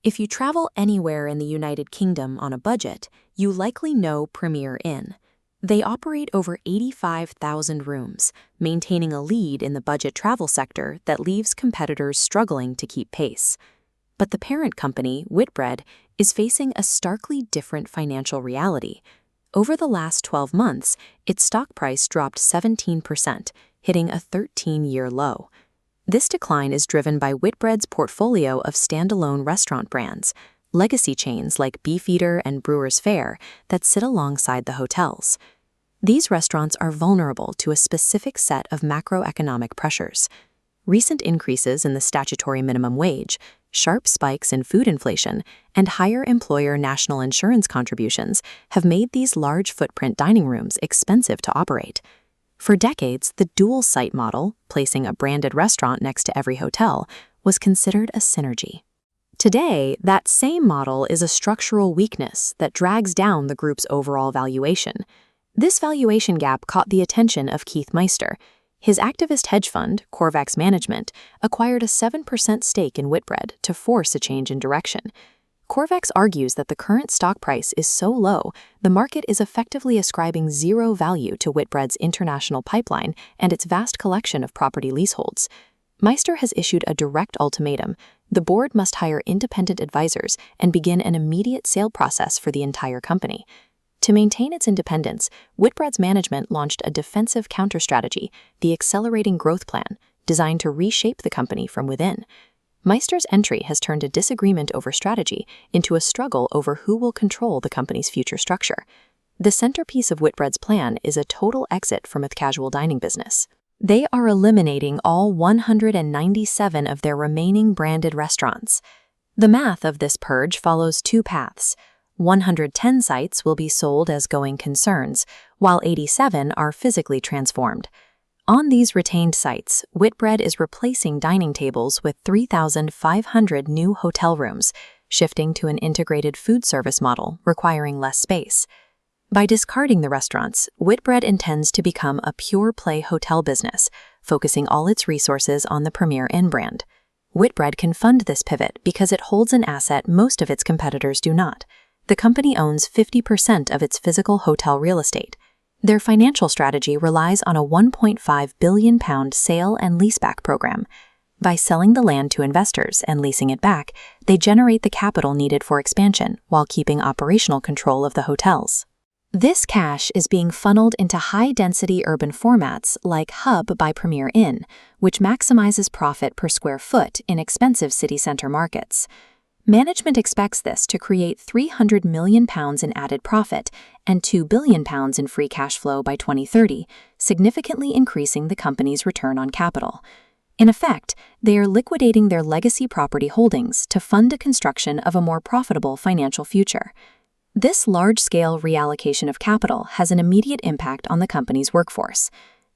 If you travel anywhere in the United Kingdom on a budget, you likely know Premier Inn. They operate over 85,000 rooms, maintaining a lead in the budget travel sector that leaves competitors struggling to keep pace. But the parent company, Whitbread, is facing a starkly different financial reality. Over the last 12 months, its stock price dropped 17%, hitting a 13-year low. This decline is driven by Whitbread's portfolio of standalone restaurant brands, legacy chains like Beefeater and Brewers Fayre that sit alongside the hotels. These restaurants are vulnerable to a specific set of macroeconomic pressures. Recent increases in the statutory minimum wage, sharp spikes in food inflation, and higher employer national insurance contributions have made these large footprint dining rooms expensive to operate. For decades, the dual-site model, placing a branded restaurant next to every hotel, was considered a synergy. Today, that same model is a structural weakness that drags down the group's overall valuation. This valuation gap caught the attention of Keith Meister. His activist hedge fund, Corvax Management, acquired a 7% stake in Whitbread to force a change in direction. Corvax argues that the current stock price is so low, the market is effectively ascribing zero value to Whitbread's international pipeline and its vast collection of property leaseholds. Meister has issued a direct ultimatum. The board must hire independent advisors and begin an immediate sale process for the entire company. To maintain its independence, Whitbread's management launched a defensive counter-strategy, the Accelerating Growth Plan, designed to reshape the company from within. Meister's entry has turned a disagreement over strategy into a struggle over who will control the company's future structure. The centerpiece of Whitbread's plan is a total exit from its casual dining business. They are eliminating all 197 of their remaining branded restaurants. The math of this purge follows two paths. 110 sites will be sold as going concerns, while 87 are physically transformed. On these retained sites, Whitbread is replacing dining tables with 3,500 new hotel rooms, shifting to an integrated food service model requiring less space. By discarding the restaurants, Whitbread intends to become a pure-play hotel business, focusing all its resources on the Premier Inn brand. Whitbread can fund this pivot because it holds an asset most of its competitors do not. The company owns 50% of its physical hotel real estate. Their financial strategy relies on a £1.5 billion sale and leaseback program. By selling the land to investors and leasing it back, they generate the capital needed for expansion while keeping operational control of the hotels. This cash is being funneled into high-density urban formats like Hub by Premier Inn, which maximizes profit per square foot in expensive city center markets. Management expects this to create £300 million in added profit and £2 billion in free cash flow by 2030, significantly increasing the company's return on capital. In effect, they are liquidating their legacy property holdings to fund the construction of a more profitable financial future. This large-scale reallocation of capital has an immediate impact on the company's workforce.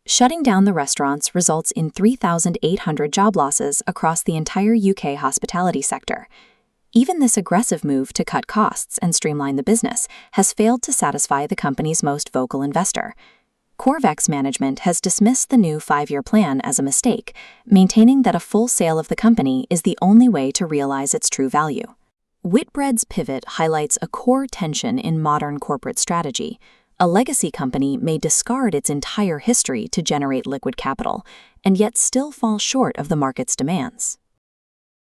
Shutting down the restaurants results in 3,800 job losses across the entire UK hospitality sector. Even this aggressive move to cut costs and streamline the business has failed to satisfy the company's most vocal investor. Corvax Management has dismissed the new 5-year plan as a mistake, maintaining that a full sale of the company is the only way to realize its true value. Whitbread's pivot highlights a core tension in modern corporate strategy. A legacy company may discard its entire history to generate liquid capital, and yet still fall short of the market's demands.